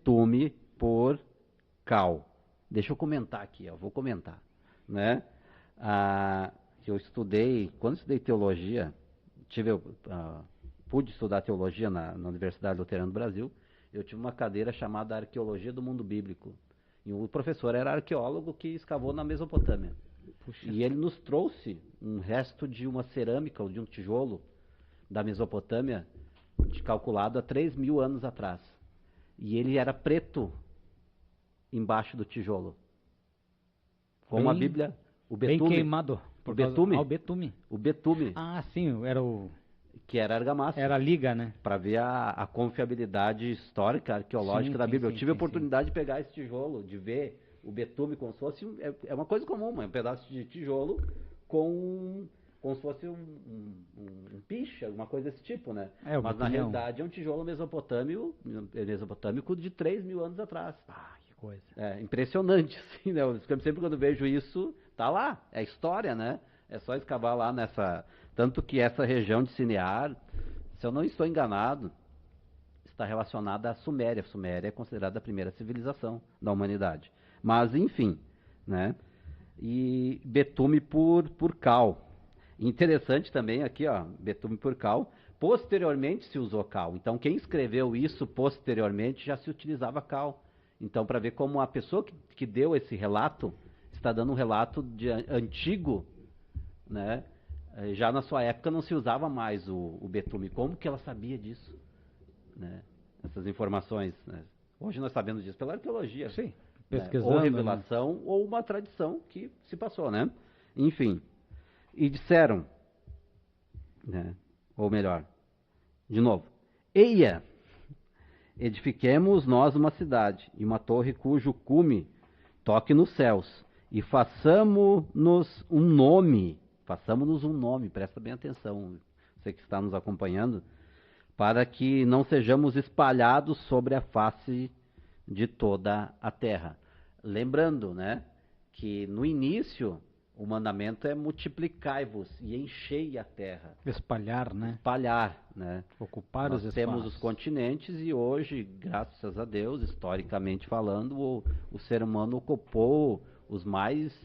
betume por cal. Deixa eu comentar aqui, vou comentar, né? Eu estudei, quando estudei teologia, pude estudar teologia na Universidade Luterana do Brasil. Eu tive uma cadeira chamada Arqueologia do Mundo Bíblico. E o professor era arqueólogo que escavou na Mesopotâmia. Puxa. E ele nos trouxe um resto de uma cerâmica ou de um tijolo da Mesopotâmia, calculado há 3.000 anos atrás. E ele era preto embaixo do tijolo. Como a Bíblia, o betume. Bem queimado. O betume. O betume. O betume. Ah, sim, era o... Que era argamassa. Era a liga, né? Para ver a confiabilidade histórica, arqueológica da Bíblia. Eu tive a oportunidade de pegar esse tijolo, de ver o betume como se fosse... É uma coisa comum, é um pedaço de tijolo como se fosse um piche, alguma coisa desse tipo, né? Mas na realidade é um tijolo mesopotâmico de 3.000 anos atrás. Ah, que coisa. É impressionante, assim, né? Sempre quando vejo isso, tá lá, é história, né? É só escavar lá nessa... Tanto que essa região de Sinear, se eu não estou enganado, está relacionada à Suméria. A Suméria é considerada a primeira civilização da humanidade. Mas, enfim, né? E betume por cal. Interessante também aqui, ó, betume por cal. Posteriormente se usou cal. Então, quem escreveu isso posteriormente já se utilizava cal. Então, para ver como a pessoa que deu esse relato está dando um relato antigo, né? Já na sua época não se usava mais o betume. Como que ela sabia disso? Né? Essas informações. Né? Hoje nós sabemos disso pela arqueologia. Sim, pesquisando. Ou revelação, né? Ou uma tradição que se passou, né? Enfim. E disseram, né? Ou melhor, de novo, eia, edifiquemos nós uma cidade e uma torre cujo cume toque nos céus e façamos-nos um nome. Façamos-nos um nome, presta bem atenção, você que está nos acompanhando, para que não sejamos espalhados sobre a face de toda a terra. Lembrando, né, que no início o mandamento é multiplicai-vos e enchei a terra. Espalhar, né? Espalhar, né? Ocupar os espaços. Nós temos os continentes e hoje, graças a Deus, historicamente falando, o ser humano ocupou os mais...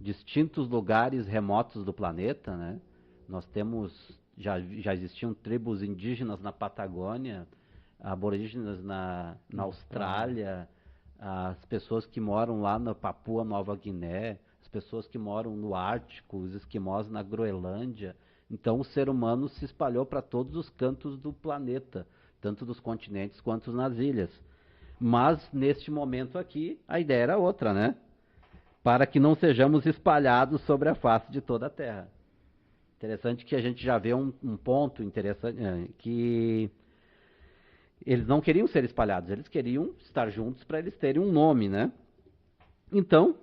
distintos lugares remotos do planeta, né? Nós temos, já existiam tribos indígenas na Patagônia, aborígenes na Austrália, as pessoas que moram lá na Papua Nova Guiné, as pessoas que moram no Ártico, os esquimós na Groenlândia. Então o ser humano se espalhou para todos os cantos do planeta, tanto dos continentes quanto nas ilhas. Mas neste momento aqui, a ideia era outra, né? Para que não sejamos espalhados sobre a face de toda a terra. Interessante que a gente já vê um ponto interessante, que eles não queriam ser espalhados, eles queriam estar juntos para eles terem um nome, né? Então,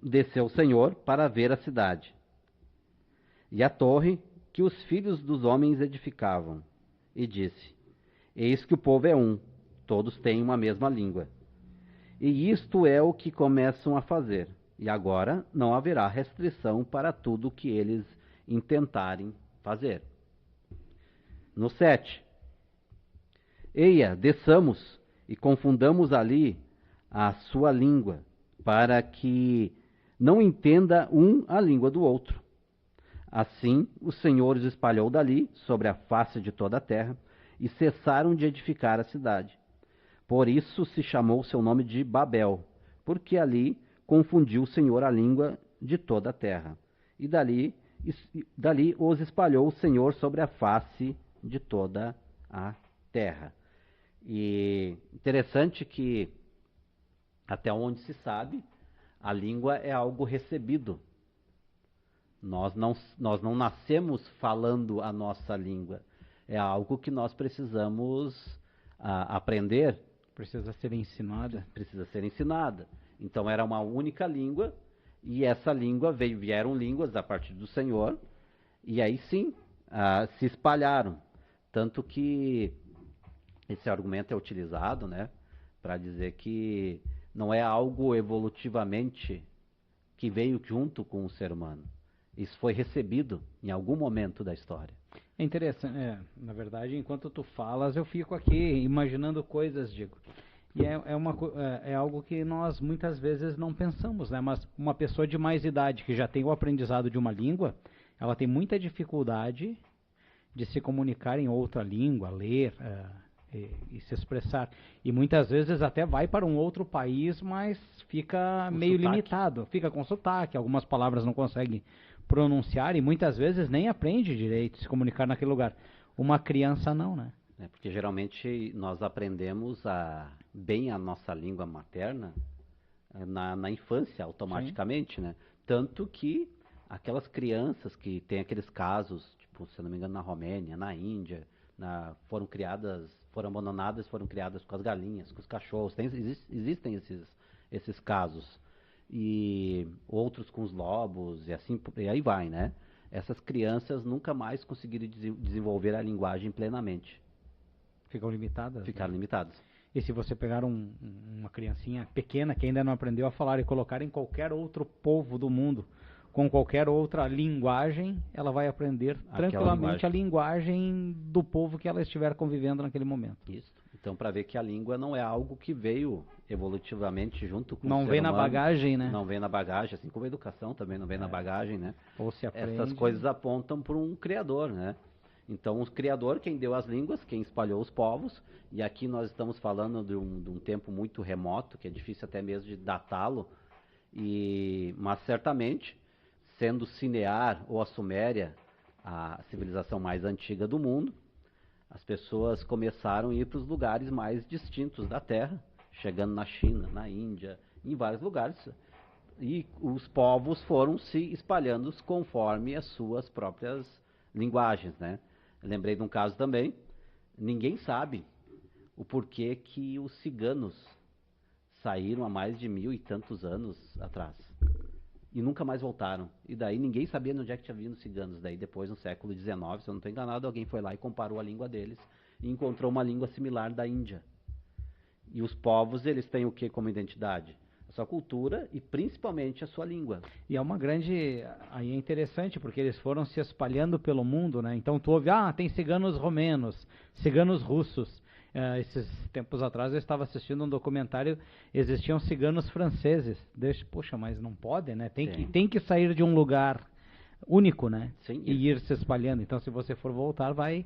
desceu o Senhor para ver a cidade e a torre que os filhos dos homens edificavam, e disse, eis que o povo é um, todos têm uma mesma língua. E isto é o que começam a fazer. E agora não haverá restrição para tudo o que eles intentarem fazer. No 7. Eia, desçamos e confundamos ali a sua língua, para que não entenda um a língua do outro. Assim o Senhor os espalhou dali sobre a face de toda a terra, e cessaram de edificar a cidade. Por isso se chamou seu nome de Babel, porque ali confundiu o Senhor a língua de toda a terra. E dali os espalhou o Senhor sobre a face de toda a terra. E interessante que, até onde se sabe, a língua é algo recebido. Nós não nascemos falando a nossa língua. É algo que nós precisamos aprender. Precisa ser ensinada. Precisa ser ensinada. Então era uma única língua, e essa língua vieram línguas a partir do Senhor, e aí sim se espalharam. Tanto que esse argumento é utilizado, né, para dizer que não é algo evolutivamente que veio junto com o ser humano. Isso foi recebido em algum momento da história. É interessante, na verdade, enquanto tu falas, eu fico aqui imaginando coisas, Diego. E é algo que nós muitas vezes não pensamos, né? Mas uma pessoa de mais idade que já tem o aprendizado de uma língua, ela tem muita dificuldade de se comunicar em outra língua, ler e se expressar. E muitas vezes até vai para um outro país, mas fica meio limitado, fica com sotaque, algumas palavras não consegue pronunciar e muitas vezes nem aprende direito se comunicar naquele lugar. Uma criança não, né? Porque geralmente nós aprendemos bem a nossa língua materna na infância, automaticamente, né? Tanto que aquelas crianças que têm aqueles casos, tipo, se eu não me engano, na Romênia, na Índia, foram abandonadas, foram criadas com as galinhas, com os cachorros. Existem esses casos. E outros com os lobos, e aí vai, né? Essas crianças nunca mais conseguiram desenvolver a linguagem plenamente. Ficam limitadas? Ficaram limitadas. E se você pegar uma criancinha pequena que ainda não aprendeu a falar e colocar em qualquer outro povo do mundo, com qualquer outra linguagem, ela vai aprender tranquilamente a linguagem do povo que ela estiver convivendo naquele momento. Isso. Então, para ver que a língua não é algo que veio evolutivamente junto com o ser humano. Não vem na bagagem, né? Não vem na bagagem, assim como a educação também não vem na bagagem, né? Ou se aprende. Essas coisas apontam para um criador, né? Então, o criador, quem deu as línguas, quem espalhou os povos, e aqui nós estamos falando de um tempo muito remoto, que é difícil até mesmo de datá-lo, mas certamente, sendo Cinear ou a Suméria a civilização mais antiga do mundo, as pessoas começaram a ir para os lugares mais distintos da Terra, chegando na China, na Índia, em vários lugares, e os povos foram se espalhando conforme as suas próprias linguagens, né? Eu lembrei de um caso também, ninguém sabe o porquê que os ciganos saíram há mais de 1000 e tantos anos atrás e nunca mais voltaram. E daí ninguém sabia de onde é que tinha vindo os ciganos. Daí depois, no século XIX, se eu não estou enganado, alguém foi lá e comparou a língua deles e encontrou uma língua similar da Índia. E os povos, eles têm o que como identidade? A sua cultura e principalmente a sua língua. E é uma grande... Aí é interessante, porque eles foram se espalhando pelo mundo, né? Então tu ouve, tem ciganos romenos, ciganos russos. Esses tempos atrás eu estava assistindo um documentário, existiam ciganos franceses. Poxa, mas não pode, né? Tem que sair de um lugar único, né? Sim, e ir se espalhando. Então se você for voltar, vai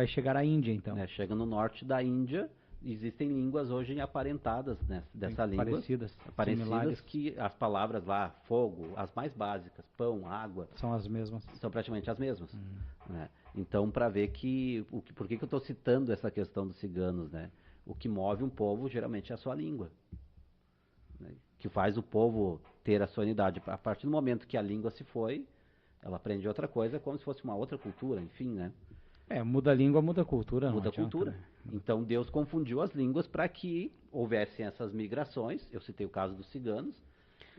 chegar à Índia, então. Chega no norte da Índia, existem línguas hoje aparentadas, né, dessa língua. Parecidas, similares, que as palavras lá, fogo, as mais básicas, pão, água... São as mesmas. São praticamente as mesmas. Né? Então, para ver por que eu estou citando essa questão dos ciganos, né? O que move um povo, geralmente, é a sua língua. Né? Que faz o povo ter a sua unidade. A partir do momento que a língua se foi, ela aprende outra coisa, como se fosse uma outra cultura, enfim, né? Muda a língua, muda a cultura. Muda a cultura. Então Deus confundiu as línguas para que houvessem essas migrações. Eu citei o caso dos ciganos.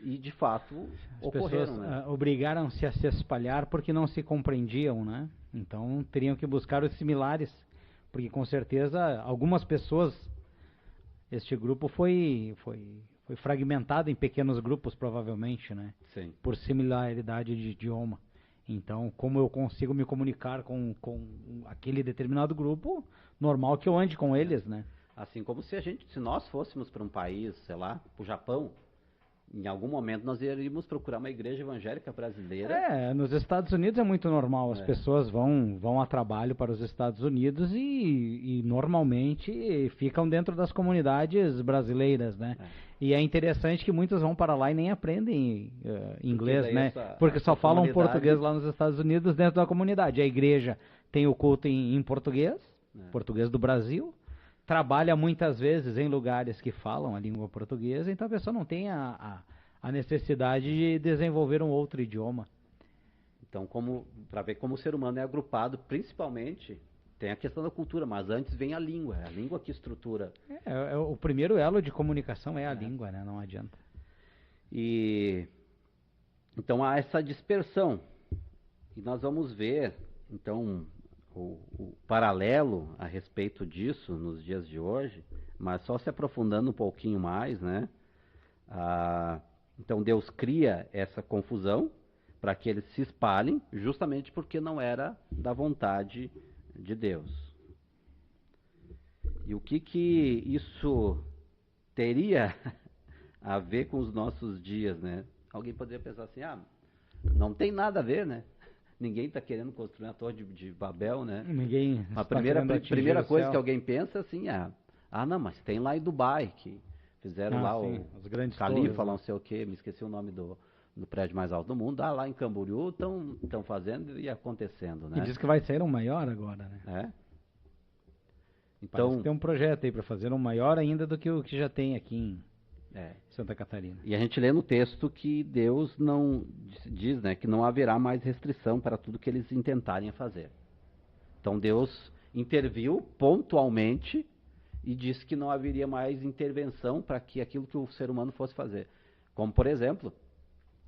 E de fato ocorreram. As pessoas obrigaram-se a se espalhar porque não se compreendiam, né? Então teriam que buscar os similares. Porque com certeza algumas pessoas... Este grupo foi fragmentado em pequenos grupos, provavelmente, né? Sim. Por similaridade de idioma. Então, como eu consigo me comunicar com aquele determinado grupo, normal que eu ande com eles, né? Assim como se nós fôssemos para um país, sei lá, para o Japão, em algum momento nós iríamos procurar uma igreja evangélica brasileira. Nos Estados Unidos é muito normal, as pessoas vão a trabalho para os Estados Unidos e normalmente ficam dentro das comunidades brasileiras, né? E é interessante que muitos vão para lá e nem aprendem inglês, né? Porque só falam português lá nos Estados Unidos dentro da comunidade. A igreja tem o culto em português, português do Brasil, trabalha muitas vezes em lugares que falam a língua portuguesa, então a pessoa não tem a necessidade de desenvolver um outro idioma. Então, para ver como o ser humano é agrupado, principalmente... Tem a questão da cultura, mas antes vem a língua que estrutura. O primeiro elo de comunicação é a língua, né? Não adianta. Então há essa dispersão. E nós vamos ver, então, o paralelo a respeito disso nos dias de hoje, mas só se aprofundando um pouquinho mais, né? Então Deus cria essa confusão para que eles se espalhem, justamente porque não era da vontade de Deus. E o que isso teria a ver com os nossos dias, né? Alguém poderia pensar assim, não tem nada a ver, né? Ninguém está querendo construir a Torre de Babel, né? Ninguém. A primeira coisa que alguém pensa assim, não, mas tem lá em Dubai, que fizeram lá os grandes Califa, lá não sei o quê, me esqueci o nome do prédio mais alto do mundo. Lá em Camboriú estão fazendo e acontecendo, né? E diz que vai ser um maior agora, né? Então, parece que tem um projeto aí para fazer um maior ainda do que o que já tem aqui em Santa Catarina. E a gente lê no texto que Deus não diz, né, que não haverá mais restrição para tudo que eles intentarem fazer. Então Deus interviu pontualmente e disse que não haveria mais intervenção para que aquilo que o ser humano fosse fazer. Como, por exemplo,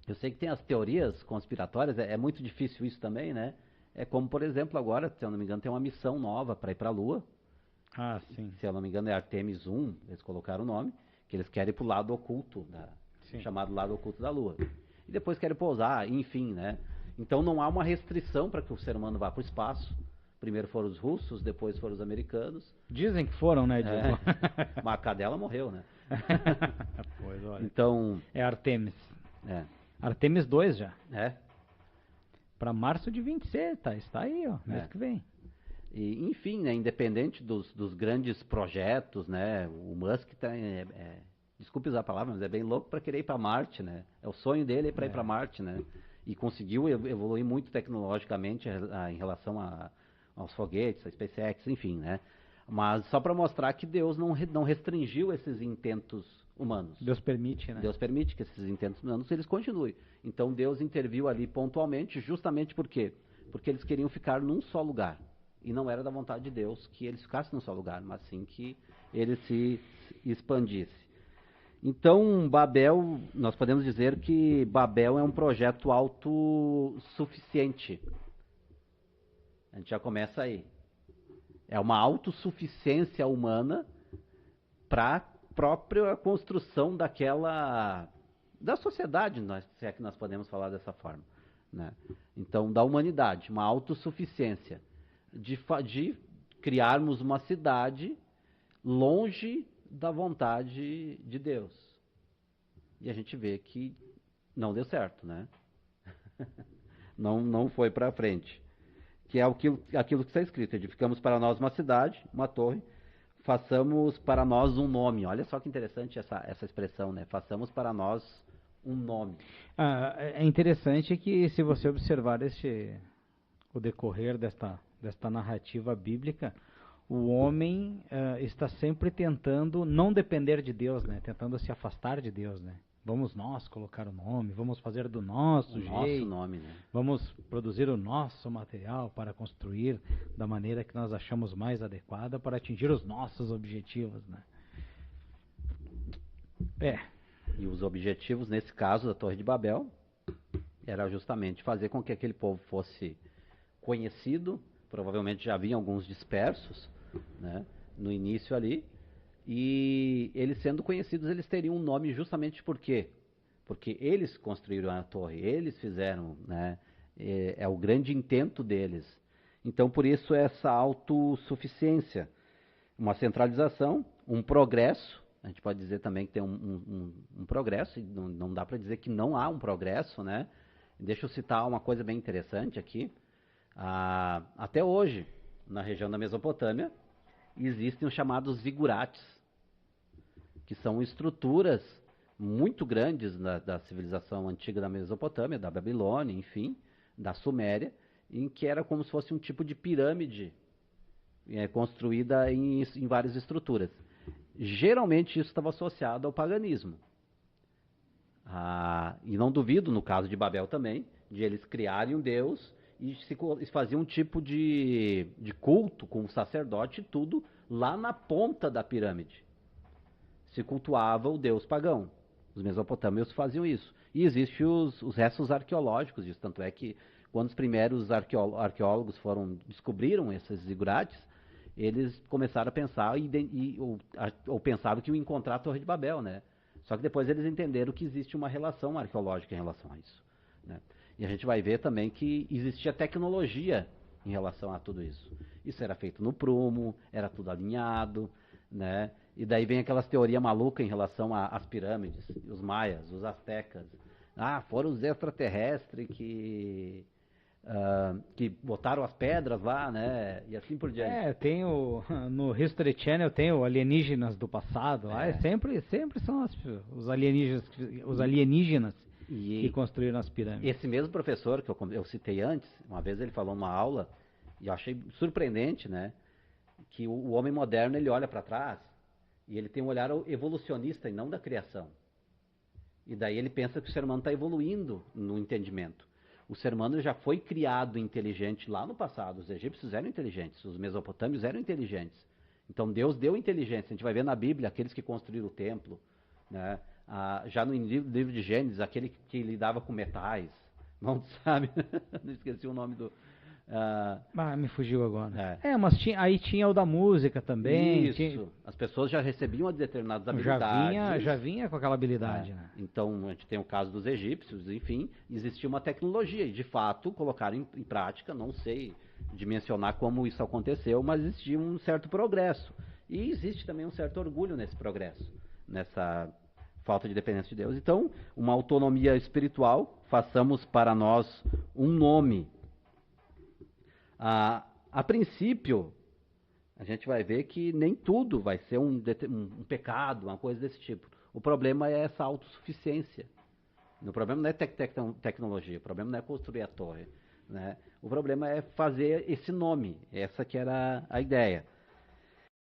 eu sei que tem as teorias conspiratórias, é muito difícil isso também, né? É como, por exemplo, agora, se eu não me engano, tem uma missão nova para ir para a Lua. Sim. Se eu não me engano, é Artemis 1, eles colocaram o nome, que eles querem ir para o lado oculto, chamado lado oculto da Lua. E depois querem pousar, enfim, né? Então não há uma restrição para que o ser humano vá para o espaço. Primeiro foram os russos, depois foram os americanos. Dizem que foram, né, Diego? Mas a cadela morreu, né? Pois, olha. Então... É Artemis. Artemis 2 já. Para março de 26, está aí, ó, mês que vem. E, enfim, né, independente dos grandes projetos, né, o Musk desculpe usar a palavra, mas é bem louco para querer ir para Marte, né? O sonho dele é para ir para Marte, né? E conseguiu evoluir muito tecnologicamente em relação aos foguetes, a SpaceX, enfim, né? Mas só para mostrar que Deus não restringiu esses intentos humanos. Deus permite, né? Deus permite que esses intentos humanos eles continuem. Então Deus interviu ali pontualmente, justamente por quê? Porque eles queriam ficar num só lugar. E não era da vontade de Deus que eles ficassem num só lugar, mas sim que ele se expandisse. Então, Babel, nós podemos dizer que Babel é um projeto autossuficiente. A gente já começa aí. É uma autossuficiência humana para a própria construção da sociedade, se é que nós podemos falar dessa forma, né? Então, da humanidade, uma autossuficiência de criarmos uma cidade longe da vontade de Deus. E a gente vê que não deu certo, né? não foi para frente. Que é aquilo que está escrito: edificamos para nós uma cidade, uma torre, façamos para nós um nome. Olha só que interessante essa expressão, né? Façamos para nós um nome. É interessante que, se você observar o decorrer desta narrativa bíblica, o homem está sempre tentando não depender de Deus, né? Tentando se afastar de Deus, né? Vamos nós colocar o nome, vamos fazer do nosso jeito, nosso nome, né? Vamos produzir o nosso material para construir da maneira que nós achamos mais adequada para atingir os nossos objetivos, né? E os objetivos, nesse caso da Torre de Babel, era justamente fazer com que aquele povo fosse conhecido. Provavelmente já havia alguns dispersos, né, no início ali, e eles sendo conhecidos, eles teriam um nome justamente por quê? Porque eles construíram a torre, eles fizeram, né, é o grande intento deles. Então, por isso, essa autossuficiência, uma centralização, um progresso. A gente pode dizer também que tem um progresso, e não dá para dizer que não há um progresso, né? Deixa eu citar uma coisa bem interessante aqui. Até hoje, na região da Mesopotâmia, existem os chamados zigurates, que são estruturas muito grandes da civilização antiga da Mesopotâmia, da Babilônia, enfim, da Suméria, em que era como se fosse um tipo de pirâmide construída em várias estruturas. Geralmente isso estava associado ao paganismo. E não duvido, no caso de Babel também, de eles criarem um deus e faziam um tipo de culto com o sacerdote e tudo lá na ponta da pirâmide. Se cultuava o deus pagão. Os mesopotâmios faziam isso. E existem os restos arqueológicos disso. Tanto é que quando os primeiros arqueólogos descobriram esses zigurates, eles começaram a pensar ou pensavam que iam encontrar a Torre de Babel, né? Só que depois eles entenderam que existe uma relação arqueológica em relação a isso, né? E a gente vai ver também que existia tecnologia em relação a tudo isso. Isso era feito no prumo, era tudo alinhado, né? E daí vem aquelas teorias malucas em relação às pirâmides, os maias, os astecas. Ah, foram os extraterrestres que botaram as pedras lá, né? E assim por diante. Tem no History Channel tem o Alienígenas do Passado, lá sempre são os alienígenas que construíram as pirâmides. Esse mesmo professor que eu citei antes, uma vez ele falou numa aula, e eu achei surpreendente, né? Que o homem moderno, ele olha para trás, e ele tem um olhar evolucionista e não da criação. E daí ele pensa que o ser humano está evoluindo no entendimento. O ser humano já foi criado inteligente lá no passado. Os egípcios eram inteligentes, os mesopotâmios eram inteligentes. Então Deus deu inteligência. A gente vai ver na Bíblia aqueles que construíram o templo, né? Já no livro de Gênesis, aquele que lidava com metais. Não sabe? Não esqueci o nome do... me fugiu agora. Mas aí tinha o da música também. Isso. As pessoas já recebiam determinadas habilidades. Já vinha com aquela habilidade, né? Então, a gente tem o caso dos egípcios, enfim, existia uma tecnologia e, de fato, colocaram em prática, não sei dimensionar como isso aconteceu, mas existia um certo progresso. E existe também um certo orgulho nesse progresso, nessa falta de dependência de Deus. Então, uma autonomia espiritual, façamos para nós um nome. A princípio, a gente vai ver que nem tudo vai ser um pecado, uma coisa desse tipo. O problema é essa autossuficiência. O problema não é tecnologia, o problema não é construir a torre, né? O problema é fazer esse nome, essa que era a ideia.